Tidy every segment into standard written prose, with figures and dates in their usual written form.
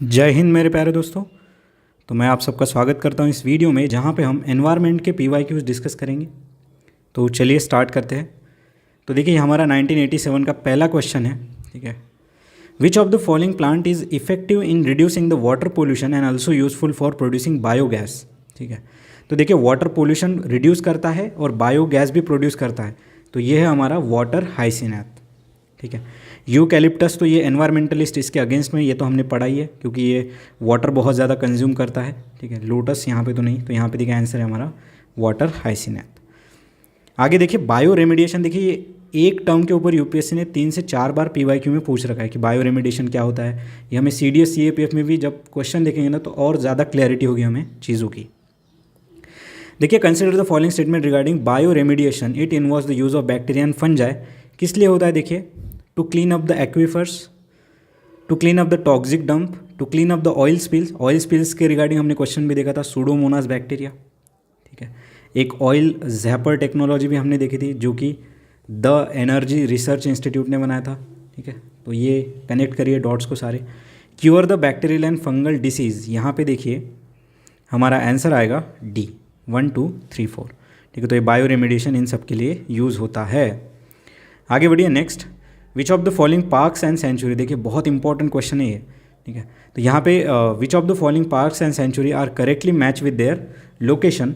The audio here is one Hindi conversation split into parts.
जय हिंद मेरे प्यारे दोस्तों। तो मैं आप सबका स्वागत करता हूं इस वीडियो में जहां पे हम एनवायरनमेंट के पीवाईक्यूज डिस्कस करेंगे। तो चलिए स्टार्ट करते हैं। तो देखिए हमारा 1987 का पहला क्वेश्चन है, ठीक है। Which of the following plant is effective in reducing the water pollution and also useful for producing biogas, ठीक है। तो देखिए वाटर पोल्यूशन रिड्यूस करता है और बायोगैस भी प्रोड्यूस करता है। तो ये है हमारा वाटर हाइसिनेथ, ठीक है। यूकैलिप्टस तो ये एनवायरमेंटलिस्ट इसके अगेंस्ट में, ये तो हमने पढ़ा ही है क्योंकि ये वाटर बहुत ज़्यादा कंज्यूम करता है, ठीक है। लोटस यहाँ पे तो नहीं, तो यहाँ पे देखिए आंसर है हमारा वाटर हाइसिनेथ। आगे देखिए बायो रेमिडिएशन। देखिए ये एक टर्म के ऊपर यूपीएससी ने 3 से 4 बार पीवाईक्यू में पूछ रखा है कि बायो रेमिडिएशन क्या होता है। ये हमें सीडीएस सीएपीएफ में भी जब क्वेश्चन देखेंगे ना तो और ज़्यादा क्लैरिटी होगी हमें चीज़ों की। देखिए consider the following statement regarding bioremediation, it involves the use of bacteria and fungi. किस लिए होता है? देखिए to clean up the aquifers, to clean up the toxic dump, to clean up the oil spills. Oil spills के रिगार्डिंग हमने क्वेश्चन भी देखा था, सूडोमोनास बैक्टीरिया, ठीक है। एक ऑयल जैपर टेक्नोलॉजी भी हमने देखी थी जो कि द एनर्जी रिसर्च इंस्टीट्यूट ने बनाया था, ठीक है। तो ये कनेक्ट करिए डॉट्स को सारे। Cure the bacterial and fungal disease, यहाँ पे देखिए हमारा आंसर आएगा डी, 1 2 3 4, ठीक है। तो ये बायो रेमिडिएशन इन सब के लिए यूज़ होता है। आगे बढ़िए next. Which of the following parks and sanctuary, देखिए बहुत इंपॉर्टेंट क्वेश्चन है ये, ठीक है। तो यहाँ पे which of the following parks and sanctuary are correctly match with their location.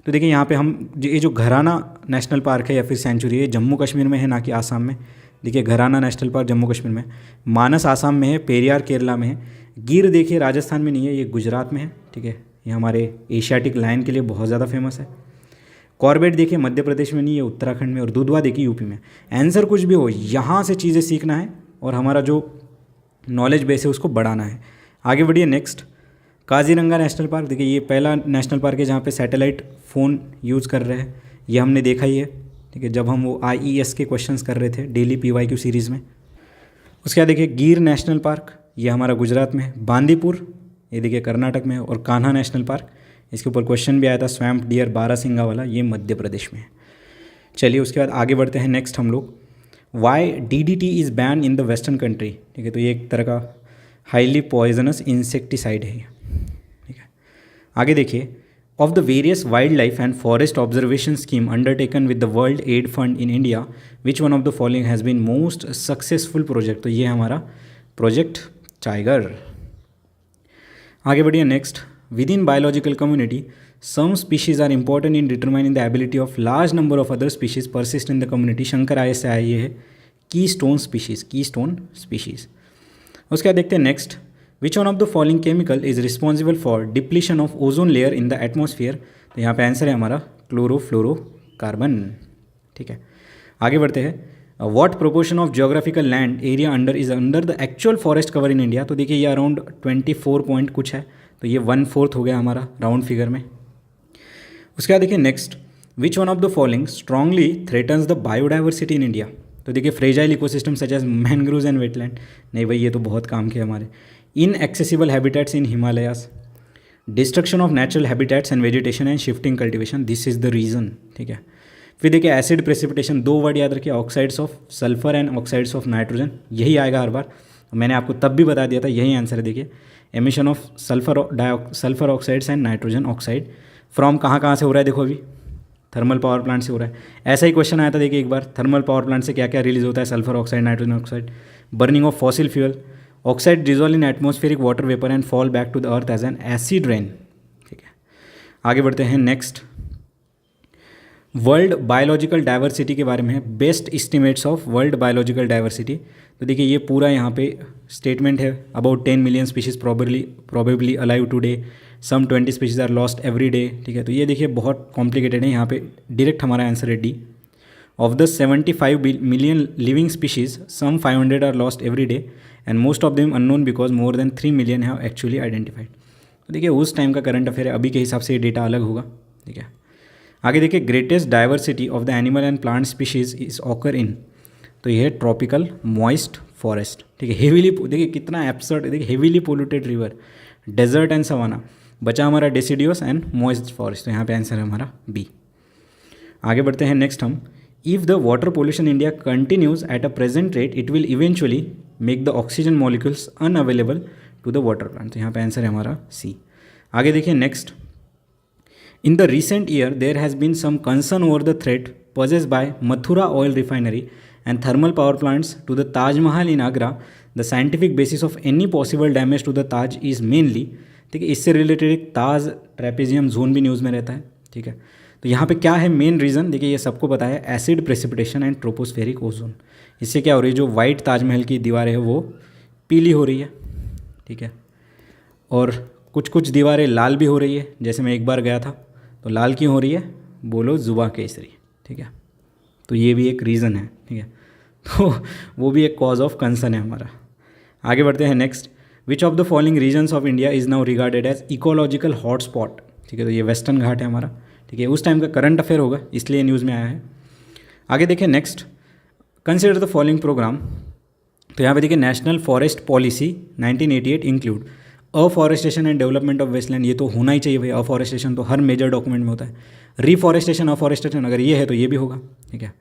तो देखिए यहाँ पे हम ये जो घराना नेशनल पार्क है या फिर सेंचुरी है, जम्मू कश्मीर में है ना कि आसाम में। देखिए घराना नेशनल पार्क जम्मू कश्मीर में, मानस आसाम में है, पेरियार केरला में है, गिर देखिए राजस्थान में नहीं है, ये गुजरात में है, ठीक है। ये हमारे एशियाटिक लायन के लिए बहुत ज़्यादा फेमस है। कॉर्बेट देखिए मध्य प्रदेश में नहीं है, उत्तराखंड में, और दुधवा देखिए यूपी में। आंसर कुछ भी हो, यहाँ से चीज़ें सीखना है और हमारा जो नॉलेज बेस है उसको बढ़ाना है। आगे बढ़िए नेक्स्ट। काजीरंगा नेशनल पार्क, देखिए ये पहला नेशनल पार्क है जहाँ पे सैटेलाइट फ़ोन यूज़ कर रहे हैं, ये हमने देखा ही है, ठीक है, जब हम वो IES के क्वेश्चंस कर रहे थे डेली PYQ सीरीज़ में। उसके बाद देखिए गिर नेशनल पार्क, ये हमारा गुजरात में है। बांदीपुर ये देखिए कर्नाटक में है। और कान्हा नेशनल पार्क, इसके ऊपर क्वेश्चन भी आया था, स्वैम्प डियर बारासिंगा वाला, ये मध्य प्रदेश में है। चलिए उसके बाद आगे बढ़ते हैं नेक्स्ट हम लोग। Why DDT is ban in the western country, ठीक है। तो ये एक तरह का हाईली पॉइजनस इंसेक्टिसाइड है, ठीक है। आगे देखिए of the various wild life and forest observation scheme undertaken with the world aid fund in India, which one of the following has been most successful project. तो ये हमारा प्रोजेक्ट टाइगर। आगे बढ़िए next. Within biological community, some species are important in determining the ability of large number of other species persist in the community. Shankar आय से आया ये है कीस्टोन स्पीशीज, कीस्टोन स्पीशीज। उसके बाद देखते हैं next. Which one of the following chemical is responsible for depletion of ozone layer in the atmosphere. तो यहाँ पे आंसर है हमारा क्लोरोफ्लोरोकार्बन, ठीक है। आगे बढ़ते हैं। What proportion of geographical land area under is under the actual forest cover in India. तो देखिए ये अराउंड 24 पॉइंट कुछ है, तो ये 1/4 हो गया हमारा राउंड फिगर में। उसके बाद देखिए next. Which one of the following strongly threatens the biodiversity in India. तो देखिए fragile ecosystem such as mangroves and wetland, नहीं भाई ये तो बहुत काम के हमारे। Inaccessible habitats in Himalayas, destruction of natural habitats and vegetation and shifting cultivation, this is the reason, ठीक है। फिर देखिए एसिड प्रेसिपिटेशन, 2 वर्ड याद रखिए, oxides of sulphur and oxides of nitrogen, यही आएगा हर बार। मैंने आपको तब भी बता दिया था, यही आंसर है। देखिए emission of sulphur oxides and nitrogen oxide from कहाँ से हो रहा है, देखो अभी थर्मल पावर प्लांट से हो रहा है। ऐसा ही क्वेश्चन आया था देखिए एक बार, थर्मल पावर प्लांट से क्या क्या रिलीज होता है, sulphur oxide, nitrogen oxide. Burning of fossil fuel, oxide dissolve in atmospheric water vapour and fall back to the earth as an acid rain, ठीक है। आगे बढ़ते हैं नेक्स्ट। वर्ल्ड बायोलॉजिकल डाइवर्सिटी के बारे में है, best estimates of world biological diversity. तो देखिए ये पूरा यहाँ पे स्टेटमेंट है। About 10 million species probably alive today, some 20 species are lost every day, ठीक है। तो ये देखिए बहुत कॉम्प्लिकेटेड है, यहाँ पे डायरेक्ट हमारा आंसर है D. Of the 75 million living species, some 500 are lost every day and most of them unknown because more than 3 million have actually identified. तो देखिए उस टाइम का करंट अफेयर है, अभी के हिसाब से ये डेटा अलग होगा, ठीक है। आगे देखिए greatest diversity of the animal and plant species is occur in, तो ये है ट्रॉपिकल मॉइस्ट फॉरेस्ट, ठीक है। हेवीली, देखिए कितना एब्सर्ड, देखिए heavily polluted river, desert and savanna, बचा हमारा डेसिडियोस एंड मॉइस्ट फॉरेस्ट, तो यहाँ पे आंसर है हमारा बी। आगे बढ़ते हैं नेक्स्ट हम। If the water pollution India continues at a present rate, it will eventually make the oxygen molecules unavailable to the water plant. तो यहाँ पे आंसर है हमारा सी। आगे देखिए next, in the recent year there has been some concern over the threat possessed by Mathura Oil Refinery and thermal power plants to the Taj Mahal in Agra. The scientific basis of any possible damage to the Taj is mainly, ठीक है, इससे रिलेटेड एक ताज ट्रेपेजियम जोन भी न्यूज़ में रहता है, ठीक है। तो यहाँ पे क्या है मेन रीज़न, देखिए ये सबको पता है, acid precipitation and tropospheric ozone. इससे क्या हो रही है, जो वाइट ताजमहल की दीवारें हैं वो पीली हो रही है, ठीक है, और कुछ कुछ दीवारें लाल भी हो रही है। जैसे मैं एक बार गया था, तो लाल क्यों हो रही है, बोलो जुबा केसरी, ठीक है। तो ये भी एक रीज़न है, ठीक है, तो वो भी एक कॉज ऑफ कंसर्न है हमारा। आगे बढ़ते हैं next, which of the following regions of India is now regarded as ecological hotspot, ठीक है। तो ये वेस्टर्न घाट है हमारा, ठीक है, उस टाइम का करंट अफेयर होगा इसलिए न्यूज़ में आया है। आगे देखिए next, consider the following programme. तो यहाँ पे देखिए national forest policy 1988 include afforestation and development of wasteland, ये तो होना ही चाहिए भाई, अफॉरेस्टेशन तो हर मेजर डॉक्यूमेंट में होता है। रिफॉरेस्टेशन, अफॉरेस्टेशन अगर ये है तो ये भी होगा, ठीक है।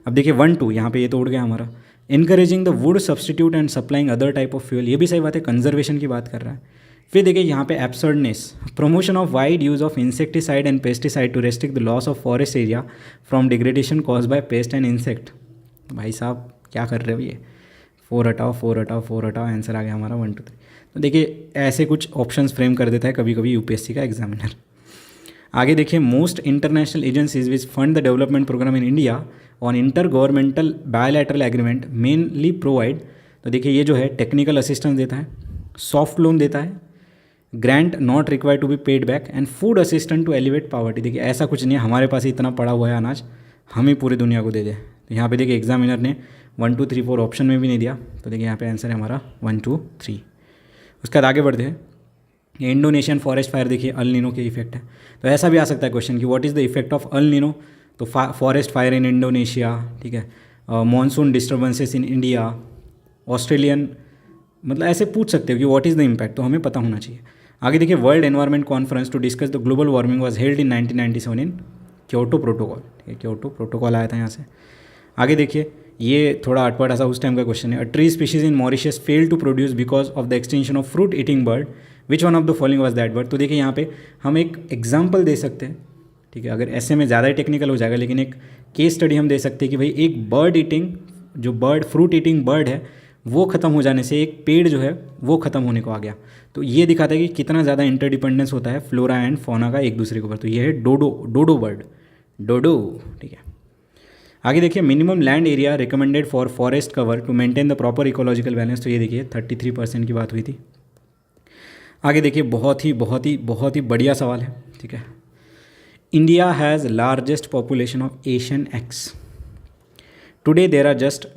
अब देखिए 1 2 यहाँ पे ये तो उड़ गया हमारा। Encouraging the wood substitute and supplying other type of fuel, ये भी सही बात है, कंजर्वेशन की बात कर रहा है। फिर देखिए यहाँ पे absurdness, promotion of wide use of insecticide and pesticide to restrict the loss of forest area from degradation cause by pest and insect. भाई साहब क्या कर रहे हो ये, 4 हटाओ 4 हटाओ 4 हटाओ, आंसर आ गया हमारा 1 2 3। तो देखिए ऐसे कुछ ऑप्शंस फ्रेम कर देता है कभी कभी यूपीएससी का एग्जामिनर। आगे देखिए, most international agencies which fund the development programme in India on inter governmental bilateral agreement mainly provide. तो देखिए ये जो है टेक्निकल असिस्टेंस देता है, सॉफ्ट लोन देता है, grant not required to be paid back and food assistant to elevate poverty. देखिए ऐसा कुछ नहीं है हमारे पास इतना पड़ा हुआ है अनाज, हम ही पूरी दुनिया को दे दें। तो यहाँ पे देखिए एग्जामिनर ने 1 2 3 4 ऑप्शन में भी नहीं दिया, तो देखिए यहाँ पे आंसर है हमारा 1 2 3। उसके बाद आगे बढ़ते हैं, इंडोनेशियन फॉरेस्ट फायर, देखिए अल नीनो के इफेक्ट है। तो ऐसा भी आ सकता है क्वेश्चन कि what is the effect of El Nino, तो फॉरेस्ट फायर इन इंडोनेशिया, ठीक है, monsoon disturbances in India, Australian, मतलब ऐसे पूछ सकते हो कि व्हाट इज़ द इम्पैक्ट, तो हमें पता होना चाहिए। आगे देखिए, world environment conference to discuss the global warming was held in 1997 in Kyoto protocol, ठीक है, क्योटो प्रोटोकॉल आया था यहाँ से। आगे देखिए, ये थोड़ा अटपट ऐसा उस टाइम का क्वेश्चन है, a tree species in Mauritius fail to produce because of the extension of fruit eating bird, which one of the following was that bird. तो देखिए यहाँ पे हम एक एग्जाम्पल दे सकते हैं, ठीक है, अगर ऐसे में ज़्यादा टेक्निकल हो जाएगा, लेकिन एक केस स्टडी हम दे सकते हैं कि भाई एक बर्ड ईटिंग, जो बर्ड फ्रूट ईटिंग बर्ड है वो ख़त्म हो जाने से एक पेड़ जो है वो ख़त्म होने को आ गया। तो ये दिखाता है कि कितना ज़्यादा इंटरडिपेंडेंस होता है फ्लोरा एंड फौना का एक दूसरे के ऊपर। तो ये है डोडो बर्ड, डोडो, ठीक है। आगे देखिए, minimum land area recommended for forest cover to maintain the proper ecological balance. तो ये देखिए 33% की बात हुई थी। आगे देखिए, बहुत ही बढ़िया सवाल है, ठीक है। India has largest population of Asian X. Today there are just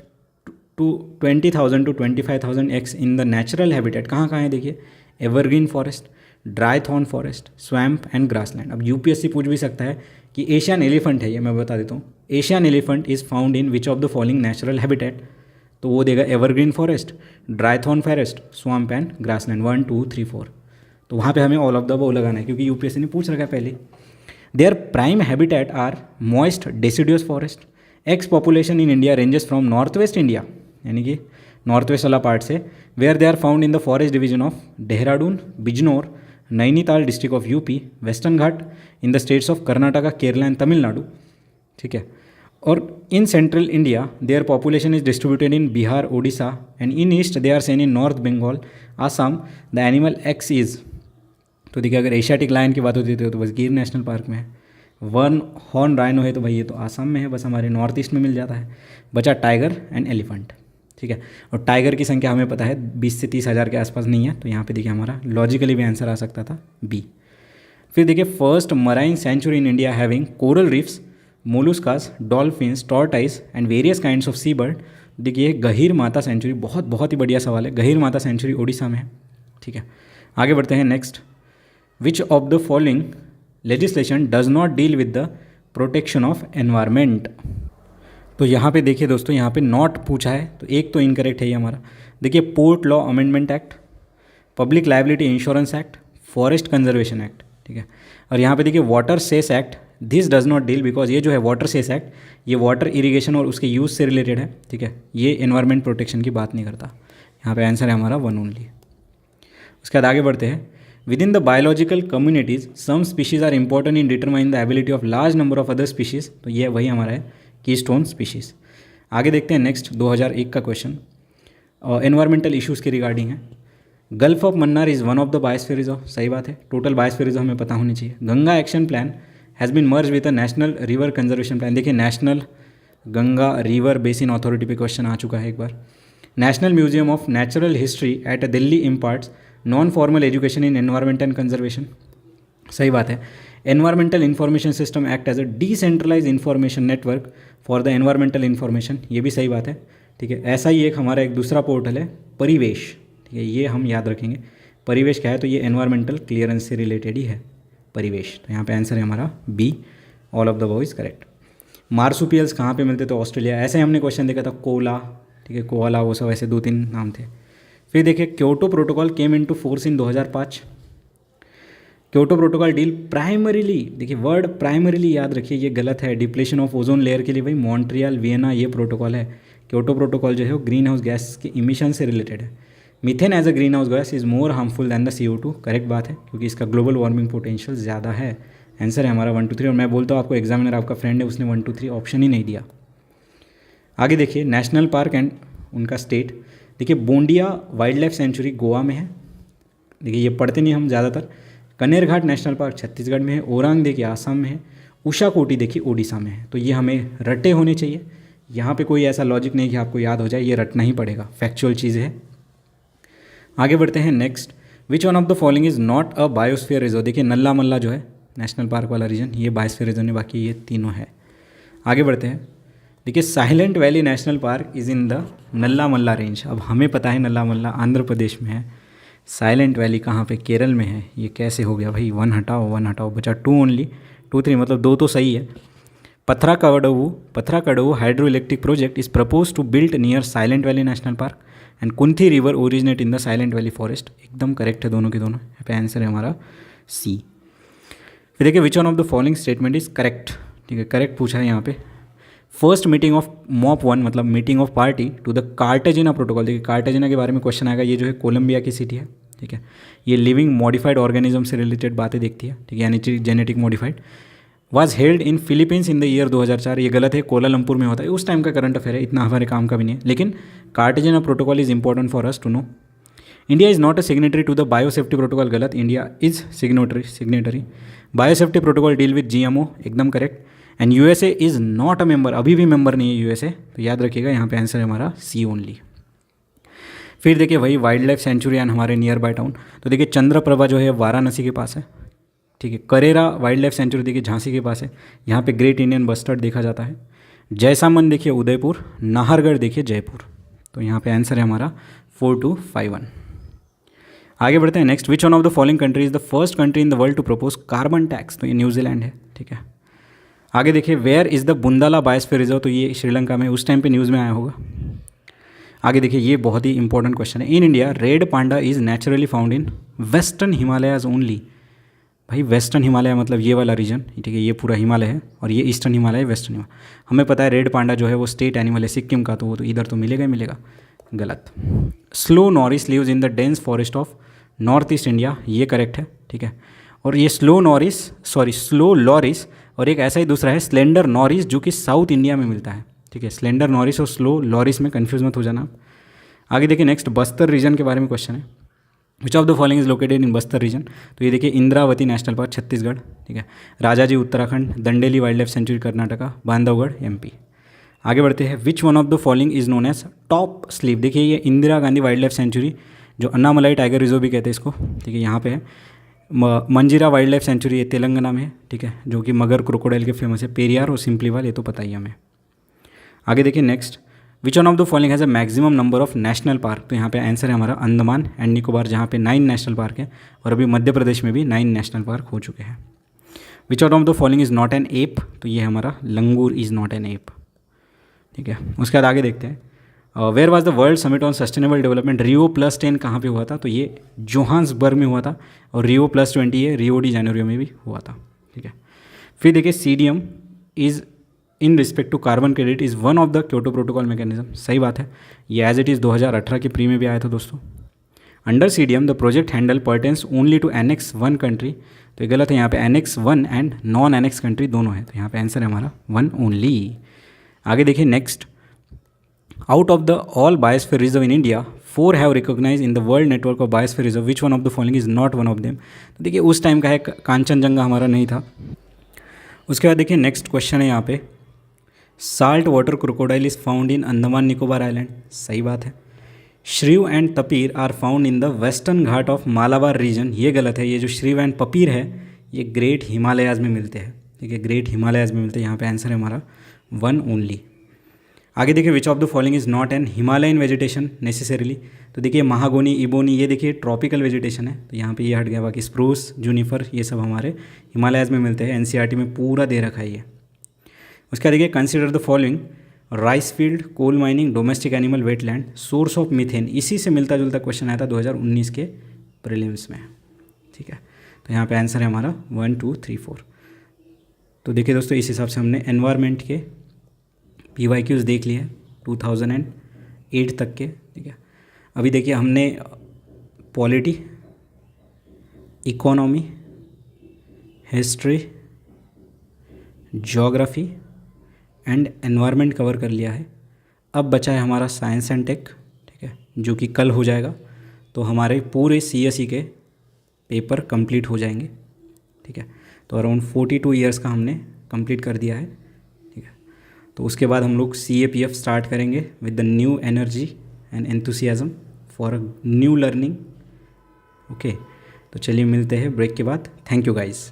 20,000 to 25,000 X in the natural habitat. कहाँ है देखिए, evergreen forest, dry thorn forest, swamp and grassland. अब यूपीएससी पूछ भी सकता है कि एशियन एलिफेंट है, ये मैं बता देता हूँ, Asian elephant is found in which of the following natural habitat. तो वो देगा evergreen forest, dry thorn forest, swamp and grassland, 1 2 3 4। तो वहाँ पे हमें ऑल ऑफ द अबव लगाना है क्योंकि यूपीएससी ने पूछ रखा है पहले। Their prime habitat are moist deciduous forest. X population in India ranges from north west India, यानी कि नॉर्थ वेस्ट वाला पार्ट से, where they are found in the forest division of Dehradun, Bijnor, Nainital district of UP, western Ghat in the states of Karnataka, Kerala and Tamil Nadu, ठीक है। और in central India their population is distributed in Bihar, Odisha and in east they are Sen in north Bengal, Assam. The animal X is, तो देखिए अगर एशियाटिक लायन की बात होती है तो बस गिर नेशनल पार्क में है। 1 हॉर्न राइनो है तो भाई ये तो आसाम में है, बस हमारे नॉर्थ ईस्ट में मिल जाता है। बचा टाइगर एंड एलिफेंट, ठीक है। और टाइगर की संख्या हमें पता है 20 से 30 हज़ार के आसपास नहीं है, तो यहाँ पे देखिए हमारा लॉजिकली भी आंसर आ सकता था बी। फिर देखिए, first marine sanctuary in India having coral reefs, molluscs, dolphins, tortoise and various kinds of sea bird. देखिए गहीर माता सेंचुरी, बहुत ही बढ़िया सवाल है। गहीर माता सेंचुरी ओडिशा में है, ठीक है। आगे बढ़ते हैं next, which of the following legislation does not deal with the protection of environment. तो यहाँ पे देखिए दोस्तों, यहाँ पे नॉट पूछा है तो एक तो इनकरेक्ट है ये हमारा। देखिए, port law amendment act, public liability insurance act, forest conservation act, ठीक है। और यहाँ पे देखिए water cess act, this does not deal because ये जो है वाटर सेस एक्ट ये वाटर इरिगेशन और उसके यूज़ से रिलेटेड है, ठीक है। ये एनवायरमेंट प्रोटेक्शन की बात नहीं करता। यहाँ पे आंसर है हमारा 1 ओनली। उसके बाद आगे बढ़ते हैं। Within the biological communities some species are important in determine the ability of large number of other species, तो ये वही हमारा है कीस्टोन स्पीशीज। आगे देखते हैं नेक्स्ट 2001 का क्वेश्चन, एनवायरमेंटल इश्यूज़ के रिगार्डिंग है। Gulf of Mannar is one of the biosphere reserve, सही बात है, टोटल बायोस्फीयर रिजर्व हमें पता होनी चाहिए। Ganga action plan has been merge with a national river conservation plan, देखिए national Ganga river basin authority पे क्वेश्चन आ चुका है एक बार। National museum of natural history at Delhi imparts non formal education in environment and conservation, सही बात है। Environmental information system act as a decentralize information network for the environmental information, ये भी सही बात है, ठीक है। ऐसा ही एक हमारा एक दूसरा पोर्टल है परिवेश, ठीक है, ये हम याद रखेंगे। परिवेश क्या है, तो ये एनवायरमेंटल क्लियरेंस से रिलेटेड ही है परिवेश, तो यहाँ पे आंसर है हमारा B, all of the above is correct. Marsupials कहाँ पे मिलते, तो ऑस्ट्रेलिया, ऐसे हमने क्वेश्चन देखा था, कोला, ठीक है, कोला, वो सब ऐसे 2-3 नाम थे। फिर देखिए Kyoto protocol came into force in 2005। Kyoto protocol deal primarily, देखिए वर्ड प्राइमरीली याद रखिए, ये गलत है, डिप्लेशन ऑफ ओजोन लेयर के लिए भाई मॉन्ट्रियल वियना ये प्रोटोकॉल है। क्योटो प्रोटोकॉल जो है वो ग्रीन हाउस गैस के इमिशन से रिलेटेड है। Methane as a green house gas is more harmful than the CO2, correct बात है, क्योंकि इसका ग्लोबल वार्मिंग पोटेंशियल ज़्यादा है। आंसर है हमारा 1, 2, 3, और मैं बोलता हूँ आपको एग्जामिनर आपका फ्रेंड है, उसने 1, 2, 3 ऑप्शन ही नहीं दिया। आगे देखिए नेशनल पार्क एंड उनका स्टेट, देखिए बोंडिया वाइल्ड लाइफ सेंचुरी गोवा में है, देखिए ये पढ़ते नहीं हम ज़्यादातर। कनेरघाट नेशनल पार्क छत्तीसगढ़ में है। ओरांग देखिए आसाम में है। उषा कोटी देखिए ओडिशा में है। तो ये हमें रटे होने चाहिए, यहाँ पे कोई ऐसा लॉजिक नहीं कि आपको याद हो जाए, ये रटना ही पड़ेगा, फैक्चुअल चीज़ है। आगे बढ़ते हैं next, which one of the following is not a biosphere reserve, देखिए नल्ला मल्ला जो है नेशनल पार्क वाला रीजन, ये बायोस्फीयर रिजर्व है, बाकी ये तीनों है। आगे बढ़ते हैं, देखिए silent valley national park is in the Nallamala range. अब हमें पता है नल्ला मल्ला आंध्र प्रदेश में है, साइलेंट वैली कहाँ पे, केरल में है। ये कैसे हो गया भाई, 1 हटाओ, बचा 2 ओनली, 2, 3 मतलब 2 तो सही है। Pathrakadavu hydro electric project is propose to build near silent valley national park and Kunthi river originate in the silent valley forest, एकदम करेक्ट है दोनों के दोनों, यहाँ पे आंसर है हमारा सी। फिर देखिए विच one of the following statement is correct, ठीक है, करेक्ट पूछा है यहाँ पे। फर्स्ट मीटिंग ऑफ मॉप 1 मतलब meeting of party to the Cartagena protocol, देखिए कार्टेजिना के बारे में क्वेश्चन आएगा, ये जो है कोलंबिया की सिटी है, ठीक है। ये लिविंग मॉडिफाइड ऑर्गेनिज्म से रिलेटेड बातें देखती है, ठीक है, यानी genetic modified. Was held in Philippines in the year 2004, ये गलत है, कोलालमपुर में होता है, उस टाइम का करंट अफेयर है, इतना हमारे काम का भी नहीं है, लेकिन Cartagena protocol is important for us to know. India is not a signatory to the biosafety protocol, गलत, India is signatory. Biosafety protocol deal with GMO, एकदम correct. And USA is not a member, अभी भी मेंबर नहीं है USA, तो याद रखिएगा यहाँ पे आंसर है हमारा सी ओनली। फिर देखिए वही वाइल्ड लाइफ सेंचुरी एंड हमारे नियर बाय टाउन, तो देखिए चंद्रप्रभा जो है वाराणसी के पास है, ठीक है। करेरा वाइल्ड लाइफ सेंचुरी देखिए झांसी के पास है, यहाँ पे ग्रेट इंडियन बस्टर्ड देखा जाता है। जैसामन देखिए उदयपुर, नाहरगढ़ देखिए जयपुर, तो यहाँ पे आंसर है हमारा 4251। आगे बढ़ते हैं next, which one of the following country is the first country in the world to propose carbon tax, तो ये न्यूजीलैंड है, ठीक है। आगे देखिए where is the Bundala biosphere reserve, तो ये श्रीलंका में, उस टाइम पे न्यूज़ में आया होगा। आगे देखिए ये बहुत ही इंपॉर्टेंट क्वेश्चन है, in India red panda is naturally found in western Himalayas only, भाई वेस्टर्न हिमालय मतलब ये वाला रीजन, ठीक है, ये पूरा हिमालय है और ये ईस्टर्न हिमालय, वेस्टर्न हिमालय। हमें पता है रेड पांडा जो है वो स्टेट एनिमल है सिक्किम का, तो वो तो इधर तो मिलेगा ही मिलेगा, गलत। Slow loris lives in the dense forest of north east India, ये करेक्ट है, ठीक है। और ये स्लो लॉरिस और एक ऐसा ही दूसरा है स्लेंडर नॉरिस जो कि साउथ इंडिया में मिलता है, ठीक है। स्लेंडर नॉरिस और स्लो लॉरिस में कन्फ्यूज मत हो जाना। आगे देखिए नेक्स्ट बस्तर रीजन के बारे में क्वेश्चन है, which of the following is located in Bastar region, तो ये देखिए इंद्रावती नेशनल पार्क छत्तीसगढ़, ठीक है। Rajaji Uttarakhand, Dandeli wild life sanctuary Karnataka, Bandhavgarh MP। आगे बढ़ते हैं, which one of the following is known as top slip, देखिए ये Indira Gandhi wild life sanctuary जो अन्नामलाई टाइगर रिजर्व भी कहते हैं इसको, ठीक है, यहाँ पे है। मंजीरा वाइल्ड लाइफ सेंचुरी ये तेलंगाना में है, ठीक है, जो कि मगर क्रोकोडाइल के फेमस है। पेरियार और सिंपलीवाल ये तो पता ही है हमें। आगे देखिए next, which one of the following has a maximum number of national park, तो यहाँ पे आंसर है हमारा अंडमान एंड निकोबार, जहाँ पे 9 नेशनल पार्क है, और अभी मध्य प्रदेश में भी 9 नेशनल पार्क हो चुके हैं। Which one of the following is not an ape, तो ये हमारा langur is not an ape, ठीक है। उसके बाद आगे देखते हैं, where was the world summit on sustainable development, Rio+10 कहाँ पे हुआ था, तो ये जोहान्सबर्ग में हुआ था, और Rio+20 ये रियो डी जेनेरियो में भी हुआ था, ठीक है। फिर देखिए CDM is in respect to carbon credit is one of the Kyoto protocol mechanism, सही बात है, ये एज इट इज़ 2018 के प्री में भी आया था दोस्तों। Under CDM the project handle pertains only to Annex 1 country, तो ये गलत है, यहाँ पे Annex 1 and non Annex country दोनों है, तो यहाँ पे आंसर है हमारा 1 ओनली। आगे देखिए next, out of the all biosphere reserve in India 4 have recognise in the world network of biosphere reserve, which one of the following is not one of them. तो देखिए उस टाइम का है, कांचनजंगा हमारा नहीं था। उसके बाद देखिए नेक्स्ट क्वेश्चन है यहाँ पे, salt water crocodile is found in Andaman Nicobar island, सही बात है। Shrew and tapir are found in the western Ghat of Malabar region, ये गलत है। ये जो श्रीव एंड पपीर है ये ग्रेट हिमालयाज़ में मिलते हैं, ठीक है, ग्रेट हिमालयाज़ में मिलते हैं। यहाँ पे आंसर है हमारा 1 ओनली। आगे देखिए विच of the following is not N Himalayan vegetation necessarily, तो देखिए महागोनी, इबोनी, ये देखिए ट्रॉपिकल वेजिटेशन है, तो यहाँ पे ये हट गया। बाकी स्प्रूस, जूनिफर, ये सब हमारे हिमालयाज़ में मिलते हैं, NCERT में पूरा दे रखा है ये। उसका देखिए consider the following, rice field, coal mining, domestic animal, wetland, source of methane, इसी से मिलता जुलता क्वेश्चन आया था 2019 के प्रीलिम्स में, ठीक है। तो यहाँ पे आंसर है हमारा 1 2 3 4। तो देखिए दोस्तों इस हिसाब से हमने एनवायरनमेंट के PYQs देख लिए 2008 तक के, ठीक है। अभी देखिए हमने polity, economy, history, geography and environment cover कर लिया है। अब बचा है हमारा साइंस एंड टेक, ठीक है, जो कि कल हो जाएगा। तो हमारे पूरे CSE के पेपर कंप्लीट हो जाएंगे, ठीक है। तो अराउंड 42 ईयर्स का हमने कंप्लीट कर दिया है, ठीक है। तो उसके बाद हम लोग CAPF स्टार्ट करेंगे with the new energy and enthusiasm for a new learning, okay. तो चलिए मिलते हैं ब्रेक के बाद। Thank you guys.